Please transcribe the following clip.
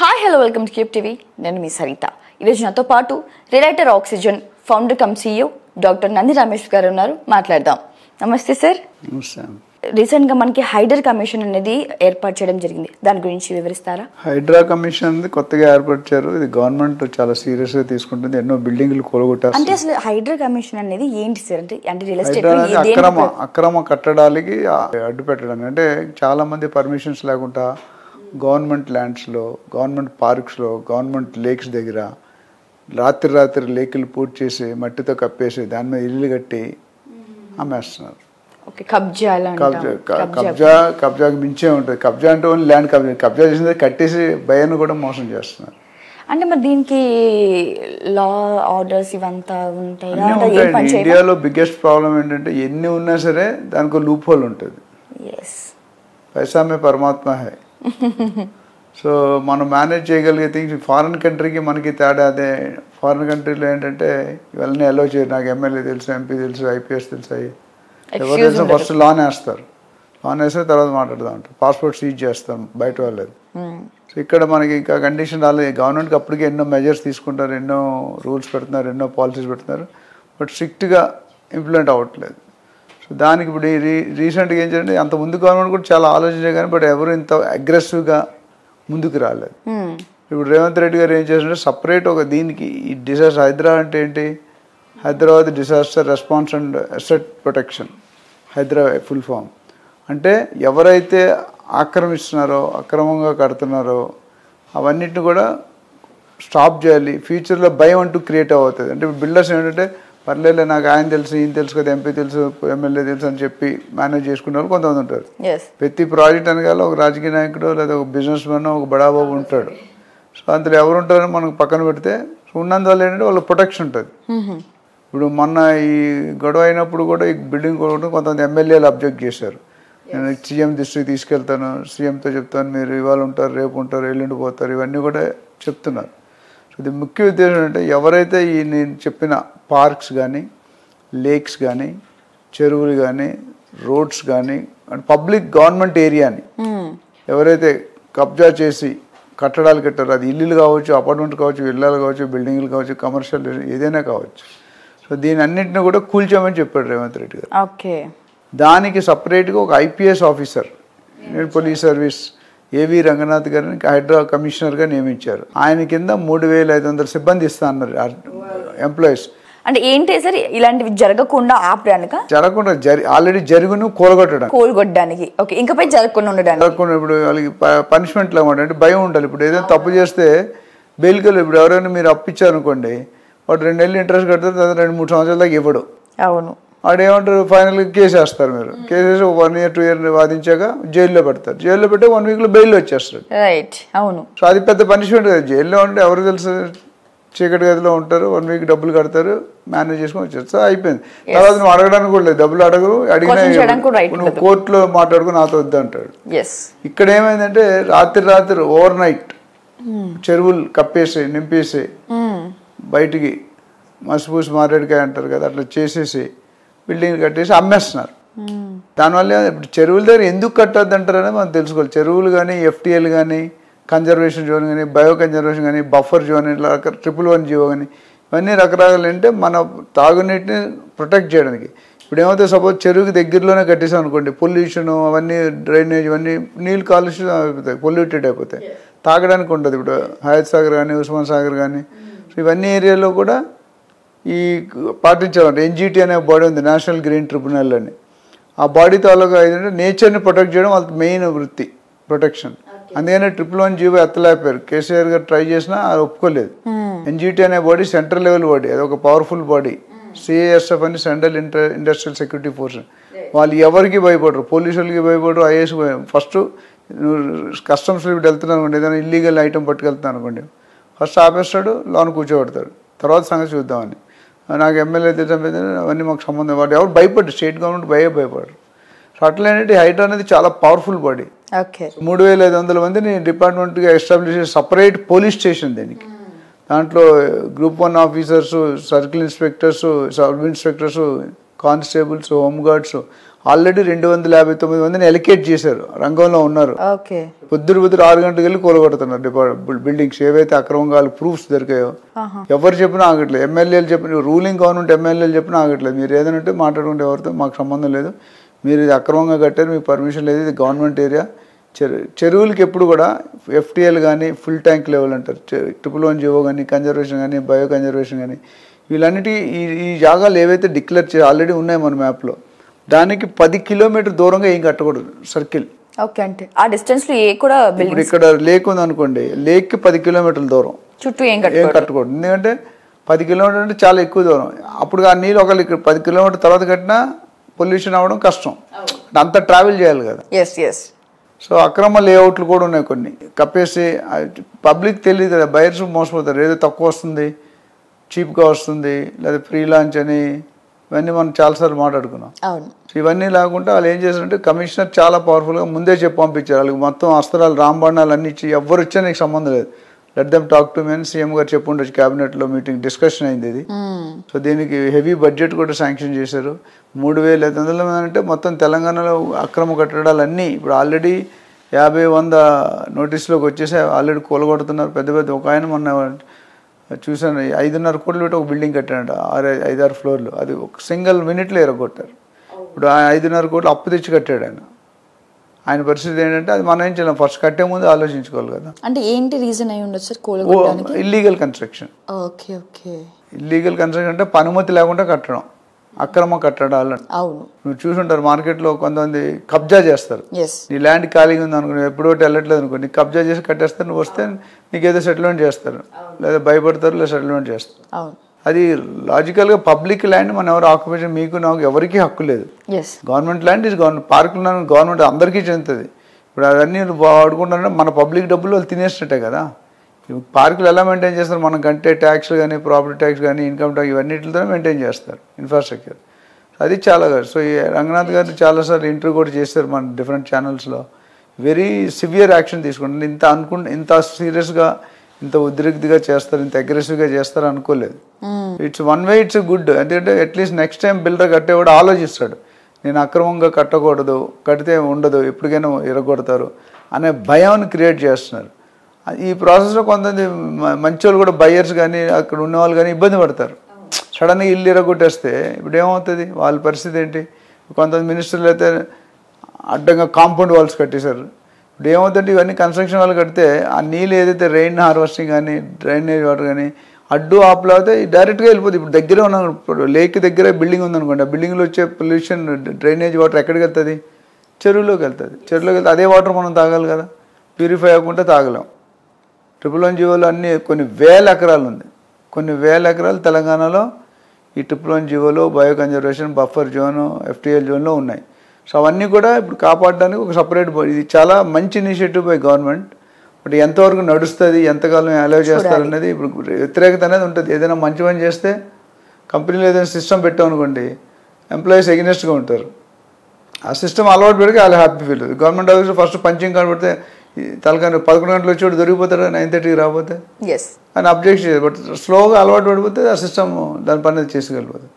Hi hello welcome to cube TV. నేను మీ సరిత. ఈరోజు నాతో పాటు relator oxygen founder come CEO doctor Nandi Ramesh గారు ఉన్నారు. మాట్లాడదాం. నమస్తే సార్. రీసెంట్గా మనకి హైడ్రా కమిషన్ అనేది ఏర్పాటు చేయడం జరిగింది. దాని గురించి వివరిస్తారా? హైడ్రా కమిషన్ కొత్తగా ఏర్పరిచారు. ఇది గవర్నమెంట్ చాలా సీరియస్ గా తీసుకుంటుంది. ఎన్నో బిల్డింగ్లు కూలగొట్టారు. అంటే అసలు హైడ్రా కమిషన్ అనేది ఏంటి సార్? అంటే రియల్ ఎస్టేట్ అక్రమ కట్టడాలకి అడ్డు పెట్టడానికి, అంటే చాలా మంది పర్మిషన్స్ లేకుండా గవర్నమెంట్ ల్యాండ్స్లో, గవర్నమెంట్ పార్క్స్లో, గవర్నమెంట్ లేక్స్ దగ్గర రాత్రి లేకులు పూర్తి చేసి మట్టితో కప్పేసి దాని మీద ఇల్లు కట్టి అమ్మేస్తున్నారు. కబ్జాకి మించే ఉంటుంది. కబ్జా అంటే ఓన్లీ ల్యాండ్ కబ్జా చేసింది కట్టేసి భయాన్ని కూడా మోసం చేస్తున్నారు. అంటే మరి దీనికి లా ఆర్డర్స్ ఇవంతా ఉంటాయి. ఇండియాలో బిగ్గెస్ట్ ప్రాబ్లం ఏంటంటే ఎన్ని ఉన్నా సరే దానికి లూప్ హోల్ ఉంటుంది. పైసా మే పరమాత్మ హై. సో మనం మేనేజ్ చేయగలిగితే ఫారిన్ కంట్రీకి మనకి తేడా అదే. ఫారిన్ కంట్రీలో ఏంటంటే ఇవన్నీ అలో చేయరు. నాకు ఎమ్మెల్యే తెలుసు, ఎంపీ తెలుసు, IPS తెలుసు, ఎవరు తెలుసు ఫస్ట్ లాన్ వేస్తారు. లాన్ వేస్తే తర్వాత మాట్లాడదాం అంటారు. పాస్పోర్ట్ సీజ్ చేస్తాం బయట వాళ్ళది. సో ఇక్కడ మనకి ఇంకా కండిషన్ రాలేదు. గవర్నమెంట్కి అప్పటికే ఎన్నో మెజర్స్ తీసుకుంటారు, ఎన్నో రూల్స్ పెడుతున్నారు, ఎన్నో పాలసీస్ పెడుతున్నారు, బట్ స్ట్రిక్ట్గా ఇంప్లిమెంట్ అవ్వట్లేదు. సో దానికి ఇప్పుడు రీసెంట్గా ఏం చేయండి, అంత ముందు గవర్నమెంట్ కూడా చాలా ఆలోచించారు కానీ బట్ ఎవరు ఇంత అగ్రెసివ్గా ముందుకు రాలేదు. ఇప్పుడు రేవంత్ రెడ్డి గారు ఏం చేస్తుంటే సపరేట్ ఒక దీనికి ఈ డిజాస్టర్ హైదరాబాద్ అంటే ఏంటి, Hyderabad disaster response and asset protection, Hyderabad full form. అంటే ఎవరైతే ఆక్రమిస్తున్నారో, అక్రమంగా కడుతున్నారో అవన్నిటిని కూడా స్టాప్ చేయాలి. ఫ్యూచర్లో భయం అంటూ క్రియేట్ అవుతుంది. అంటే బిల్డర్స్ ఏంటంటే పర్లేదు నాకు ఆయన తెలుసు, ఈయన తెలుసు కదా, MP తెలుసు, ఎమ్మెల్యే తెలుసు అని చెప్పి మేనేజ్ చేసుకునే వాళ్ళు కొంతమంది ఉంటారు. ప్రతి ప్రాజెక్ట్ అనగాల ఒక రాజకీయ నాయకుడు లేదా ఒక బిజినెస్ మ్యాన్, ఒక బడాబాబు ఉంటాడు. సో అందులో ఎవరు ఉంటారో మనకు పక్కన పెడితే ఉన్నందువల్ల ఏంటంటే వాళ్ళకి ప్రొటెక్షన్ ఉంటుంది. ఇప్పుడు మొన్న ఈ గొడవ అయినప్పుడు కూడా ఈ బిల్డింగ్ కూడా కొంతమంది ఎమ్మెల్యేలు అబ్జెక్ట్ చేశారు. నేను CM దృష్టికి తీసుకెళ్తాను, CMతో చెప్తాను, మీరు ఇవాళ ఉంటారు, రేపు ఉంటారు, ఎల్లుండి పోతారు, ఇవన్నీ కూడా చెప్తున్నారు. సో ఇది ముఖ్య ఉద్దేశం ఏంటంటే ఎవరైతే ఈ నేను చెప్పిన పార్క్స్ కానీ, లేక్స్ కానీ, చెరువులు కానీ, రోడ్స్ కానీ, పబ్లిక్ గవర్నమెంట్ ఏరియాని ఎవరైతే కబ్జా చేసి కట్టడాలు కట్టారో, అది ఇల్లులు కావచ్చు, అపార్ట్మెంట్ కావచ్చు, విల్లాలు కావచ్చు, బిల్డింగ్లు కావచ్చు, కమర్షియల్ ఏదైనా కావచ్చు, సో దీని అన్నింటినీ కూడా కూల్చామని చెప్పాడు రేవంత్ రెడ్డి గారు. దానికి సపరేట్గా ఒక IPS officer, police service AV Ranganath గారిని హైడ్రా కమిషనర్గా నియమించారు. ఆయన కింద 3500 సిబ్బంది ఇస్తా అన్నారు ఎంప్లాయీస్. అంటే ఏంటి సార్ ఇలాంటివి జరగకుండా ఆపడానికి? జరగకుండా ఆల్రెడీ జరుగును కోలుగొట్టడానికి, ఇంకపై జరగకుండా ఉండడానికి. జరగకుండా ఇప్పుడు వాళ్ళకి పనిష్మెంట్ లాగా అంటే భయం ఉండాలి. ఇప్పుడు ఏదైనా తప్పు చేస్తే బెయిల్కెళ్ళి, ఇప్పుడు ఎవరైనా మీరు అప్పించారనుకోండి, వాడు 2 నెలలు ఇంట్రెస్ట్ కడతారు, తర్వాత 2-3 సంవత్సరాల దాకా ఇవ్వడు. అవును. వాడు ఏమంటారు, ఫైనల్గా కేసు వేస్తారు. మీరు కేసు వేసి 1 year 2 year వాదించాక జైల్లో పెడతారు. జైల్లో పెట్టి 1 weekలో బెయిల్ వచ్చేస్తారు. అవును. సో అది పెద్ద పనిష్మెంట్ కదా. జైల్లో ఉంటే ఎవరు తెలుసు, చీకటి గదిలో ఉంటారు, 1 week డబ్బులు కడతారు, మేనేజ్ చేసుకొని వచ్చారు. సో అయిపోయింది. తర్వాత నువ్వు అడగడానికి కూడా లేదు, డబ్బులు అడగరు, అడిగినా నువ్వు కోర్టులో మాట్లాడుకుని నాతో వద్దు అంటాడు. ఇక్కడ ఏమైందంటే రాత్రి ఓవర్ నైట్ చెరువులు కప్పేసి నింపేసి బయటికి మసిపూసి మారేడుకాయ అంటారు కదా, అట్లా చేసేసి బిల్డింగ్ కట్టేసి అమ్మేస్తున్నారు. దానివల్ల ఇప్పుడు చెరువుల దగ్గర ఎందుకు కట్టొద్దు అంటారని మనం తెలుసుకోవాలి. చెరువులు కానీ, FTL కానీ, కన్జర్వేషన్ జోన్ కానీ, బయో కన్జర్వేషన్ కానీ, బఫర్ జోన్, ఇట్లా 111 జీవో కానీ, ఇవన్నీ రకరకాలు అంటే మన తాగునీటిని ప్రొటెక్ట్ చేయడానికి. ఇప్పుడు ఏమైతే సపోజ్ చెరువుకి దగ్గరలోనే కట్టేసాం అనుకోండి, పొల్యూషన్ అవన్నీ, డ్రైనేజ్ ఇవన్నీ నీళ్ళు కాలుష్యం అయిపోతాయి, పొల్యూటెడ్ అయిపోతాయి, తాగడానికి ఉంటుంది. ఇప్పుడు హయత్ సాగర్ కానీ, ఉస్మాన్ సాగర్ కానీ, సో ఇవన్నీ ఏరియాలో కూడా ఈ పాటించాలంటే NGT అనే బాడీ ఉంది, నేషనల్ గ్రీన్ ట్రిబ్యునల్ అని. ఆ బాడీ తాలూకా ఏంటంటే నేచర్ని ప్రొటెక్ట్ చేయడం వాళ్ళకి మెయిన్ వృత్తి, ప్రొటెక్షన్. అందుకనే 111 జీవో ఎత్తలేపారు. కేసీఆర్ గారు ట్రై చేసినా అది ఒప్పుకోలేదు. NGT అనే బాడీ సెంట్రల్ లెవెల్ బాడీ, అది ఒక పవర్ఫుల్ బాడీ. CISF అని సెంట్రల్ ఇండస్ట్రియల్ సెక్యూరిటీ ఫోర్స్. వాళ్ళు ఎవరికి భయపడరు, పోలీసులకి భయపడరు, IAS ఫస్ట్ కస్టమ్స్లో వెళ్తున్నాను అనుకోండి, ఏదైనా ఇల్లీగల్ ఐటమ్ పట్టుకెళ్తున్నాను అనుకోండి, ఫస్ట్ ఆపేస్తాడు, లోన్ కూర్చోబెడతాడు, తర్వాత సంగతి చూద్దామని. నాకు ఎమ్మెల్యే అవన్నీ మాకు సంబంధం, వాడు ఎవరు భయపడ్డారు, స్టేట్ గవర్నమెంట్ భయపడరు. సో అట్లా ఏంటంటే హైడ్రా అనేది చాలా పవర్ఫుల్ బాడీ. 3500 మందిని డిపార్ట్మెంట్గా ఎస్టాబ్లిష్ చేసి సపరేట్ పోలీస్ స్టేషన్ దీనికి. దాంట్లో Group 1 officers, circle inspectors, sub inspectors, constables, home guards already 259 మందిని ఎలికేట్ చేశారు, రంగంలో ఉన్నారు. పొద్దురు 6 గంటలకు వెళ్ళి కూలగొడుతున్నారు బిల్డింగ్స్ ఏవైతే అక్రమంగా ప్రూఫ్స్ దొరికాయో. ఎవరు చెప్పినా ఆగట్లేదు. ఎమ్మెల్యేలు చెప్పిన రూలింగ్ గవర్నమెంట్ ఎమ్మెల్యేలు చెప్పినా ఆగట్లేదు. మీరు ఏదైనా మాట్లాడుకుంటే ఎవరితో మాకు సంబంధం లేదు, మీరు ఇది అక్రమంగా కట్టారు, మీకు పర్మిషన్ లేదు, ఇది గవర్నమెంట్ ఏరియా. చెరువులకి ఎప్పుడు కూడా ఎఫ్టీఎల్ కానీ ఫుల్ ట్యాంక్ లెవెల్ అంటారు, 111 జీవో కానీ కన్జర్వేషన్ కానీ బయో కన్జర్వేషన్ కానీ వీళ్ళన్నిటి ఈ జాగాలు ఏవైతే డిక్లేర్ ఆల్రెడీ ఉన్నాయి మన మ్యాప్లో, దానికి 10 కిలోమీటర్ దూరంగా ఏం కట్టకూడదు సర్కిల్. ఓకే, అంటే ఆ డిస్టెన్స్ లో ఏ కూడా ఇప్పుడు ఇక్కడ లేక్ ఉంది అనుకోండి, లేక్ కి 10 కిలోమీటర్ల దూరం చుట్టూ ఏం కట్టకూడదు. ఎందుకంటే 10 కిలోమీటర్ అంటే చాలా ఎక్కువ దూరం. అప్పుడు ఆ నీళ్ళు ఒకళ్ళు ఇక్కడ 10 కిలోమీటర్ తర్వాత కట్టినా పొల్యూషన్ అవ్వడం కష్టం, అంత ట్రావెల్ చేయాలి కదా. సో అక్రమ లేఅవుట్లు కూడా ఉన్నాయి కొన్ని కప్పేసి, పబ్లిక్ తెలియదు కదా, బయర్స్ మోసపోతారు. ఏదో తక్కువ వస్తుంది, చీప్గా వస్తుంది, లేదా ఫ్రీ లాంచ్ అని, ఇవన్నీ మనం చాలాసార్లు మాట్లాడుకున్నాం. ఇవన్నీ లేకుండా వాళ్ళు ఏం చేశారంటే కమిషనర్ చాలా పవర్ఫుల్గా ముందే చెప్పి పంపించారు. వాళ్ళకి మొత్తం అస్త్రాలు రాంబాణాలు అన్ని ఇచ్చి ఎవరు వచ్చా నీకు సంబంధం లేదు, let them talk to me అని సీఎం గారు చెప్పి ఉండొచ్చు. క్యాబినెట్లో మీటింగ్ డిస్కషన్ అయింది ఇది. సో దీనికి హెవీ బడ్జెట్ కూడా శాంక్షన్ చేశారు. 3,500 అంటే మొత్తం తెలంగాణలో అక్రమ కట్టడాలన్నీ ఇప్పుడు ఆల్రెడీ 50-100 నోటీసులోకి వచ్చేసి ఆల్రెడీ కూలగొడుతున్నారు. పెద్ద పెద్ద ఒక ఆయన మొన్న చూసాను 5.5 కోట్లు పెట్టి ఒక బిల్డింగ్ కట్టాడు, 5-6 ఫ్లోర్లు. అది ఒక సింగిల్ మినిట్లో ఎరగొట్టారు. ఇప్పుడు 5.5 కోట్లు అప్పు తెచ్చి కట్టాడు ఆయన. ఆయన పరిస్థితి ఏంటంటే అది మనం ఏం చేయాలి, ఫస్ట్ కట్టే ముందు ఆలోచించుకోవాలి కదా. అంటే ఏంటి రీజన్ అయి ఉండొచ్చు sir? Illegal construction. Illegal construction అంటే అనుమతి లేకుండా కట్టడం, అక్రమ కట్టడాలు. నువ్వు చూసుంటారు మార్కెట్లో కొంతమంది కబ్జా చేస్తారు. నీ ల్యాండ్ ఖాళీగా ఉంది అనుకో, ఎప్పుడో వెళ్ళట్లేదు అనుకో, నీకు కబ్జా చేసి కట్టేస్తారు, నువ్వు వస్తే నీకు ఏదో సెటిల్మెంట్ చేస్తారు, లేదా భయపడతారు, లేదా సెటిల్మెంట్ చేస్తారు. అది లాజికల్గా పబ్లిక్ ల్యాండ్ మనం ఎవరు ఆక్యుపేషన్, మీకు నాకు ఎవరికి హక్కు లేదు. గవర్నమెంట్ ల్యాండ్ ఇస్ గవర్నమెంట్, పార్కులు గవర్నమెంట్ అందరికీ చెందుతుంది. ఇప్పుడు అవన్నీ వాడుకుంటారంటే మన పబ్లిక్ డబ్బులు వాళ్ళు తినేసినట్టే కదా. పార్కులు ఎలా మెయింటైన్ చేస్తారు, మనం కంటే ట్యాక్స్లు కానీ ప్రాపర్టీ ట్యాక్స్ కానీ ఇన్కమ్ ట్యాక్స్ ఇవన్నిటితో మెయింటైన్ చేస్తారు ఇన్ఫ్రాస్ట్రక్చర్. అది చాలా కాదు. సో ఈ రంగనాథ్ గారు చాలాసార్లు ఇంటర్వ్యూ కూడా చేస్తారు మన డిఫరెంట్ ఛానల్స్లో. వెరీ సివియర్ యాక్షన్ తీసుకుంటారు. ఇంత సీరియస్గా ఇంత ఉద్రిక్తిగా చేస్తారు, ఇంత అగ్రెసివ్గా చేస్తారు అనుకోలేదు. It's one way it's good. ఎందుకంటే అట్లీస్ట్ నెక్స్ట్ టైం బిల్డర్ కట్టేవాడు ఆలోచిస్తాడు, నేను అక్రమంగా కట్టకూడదు, కడితే ఉండదు, ఎప్పటికైనా ఇరగొడతారు అనే భయాన్ని క్రియేట్ చేస్తున్నారు. ఈ ప్రాసెస్లో కొంతమంది మంచి వాళ్ళు కూడా బయ్యర్స్ కానీ అక్కడ ఉన్నవాళ్ళు కానీ ఇబ్బంది పడతారు. సడన్గా ఇల్లు ఇరగొట్టేస్తే ఇప్పుడు ఏమవుతుంది, వాళ్ళ పరిస్థితి ఏంటి? కొంతమంది మినిస్టర్లు అయితే అడ్డంగా కాంపౌండ్ వాల్స్ కట్టేశారు. ఇప్పుడు ఏమవుతుందంటే ఇవన్నీ కన్స్ట్రక్షన్ వాళ్ళు కడితే ఆ నీళ్ళు ఏదైతే రెయిన్ హార్వెస్టింగ్ కానీ డ్రైనేజ్ వాటర్ కానీ అడ్డు ఆపులు అవుతే డైరెక్ట్గా వెళ్ళిపోతుంది. ఇప్పుడు దగ్గరే ఉన్నాం, ఇప్పుడు లేక్ దగ్గరే బిల్డింగ్ ఉందనుకోండి, ఆ బిల్డింగ్లో వచ్చే పొల్యూషన్ డ్రైనేజ్ వాటర్ ఎక్కడికి వెళ్తుంది? చెరువులోకి వెళ్తుంది. చెరువులోకి వెళ్తే అదే వాటర్ మనం తాగాలి కదా, ప్యూరిఫై అవ్వకుండా తాగలేం. 111 జీవోలు అన్నీ కొన్ని వేల ఎకరాలు ఉంది, కొన్ని వేల ఎకరాలు తెలంగాణలో ఈ 111 జీవోలో bio conservation buffer zone FTL జోన్లో ఉన్నాయి. సో అవన్నీ కూడా ఇప్పుడు కాపాడడానికి ఒక సపరేట్ ఇది చాలా మంచి ఇనిషియేటివ్ బై గవర్నమెంట్. బట్ ఎంతవరకు నడుస్తుంది, ఎంతకాలం అలౌ చేస్తారనేది ఇప్పుడు వ్యతిరేకత అనేది ఉంటుంది. ఏదైనా మంచి పని చేస్తే కంపెనీలో ఏదైనా సిస్టమ్ పెట్టామనుకోండి, ఎంప్లాయీస్ ఎగ్నెస్ట్గా ఉంటారు. ఆ సిస్టమ్ అలవాటు పెడితే వాళ్ళు హ్యాపీ ఫీల్ అవుతుంది. గవర్నమెంట్ ఆఫీస్లో ఫస్ట్ పంచింగ్ కార్డు పెడితే తలకాని 11 గంటలు వచ్చి దొరికిపోతాడు, 9:30కి రాకపోతే అని అబ్జెక్ట్ చేయదు. బట్ స్లోగా అలవాటు పడిపోతే ఆ సిస్టమ్ దాని పని చేసుకెళ్ళిపోతుంది.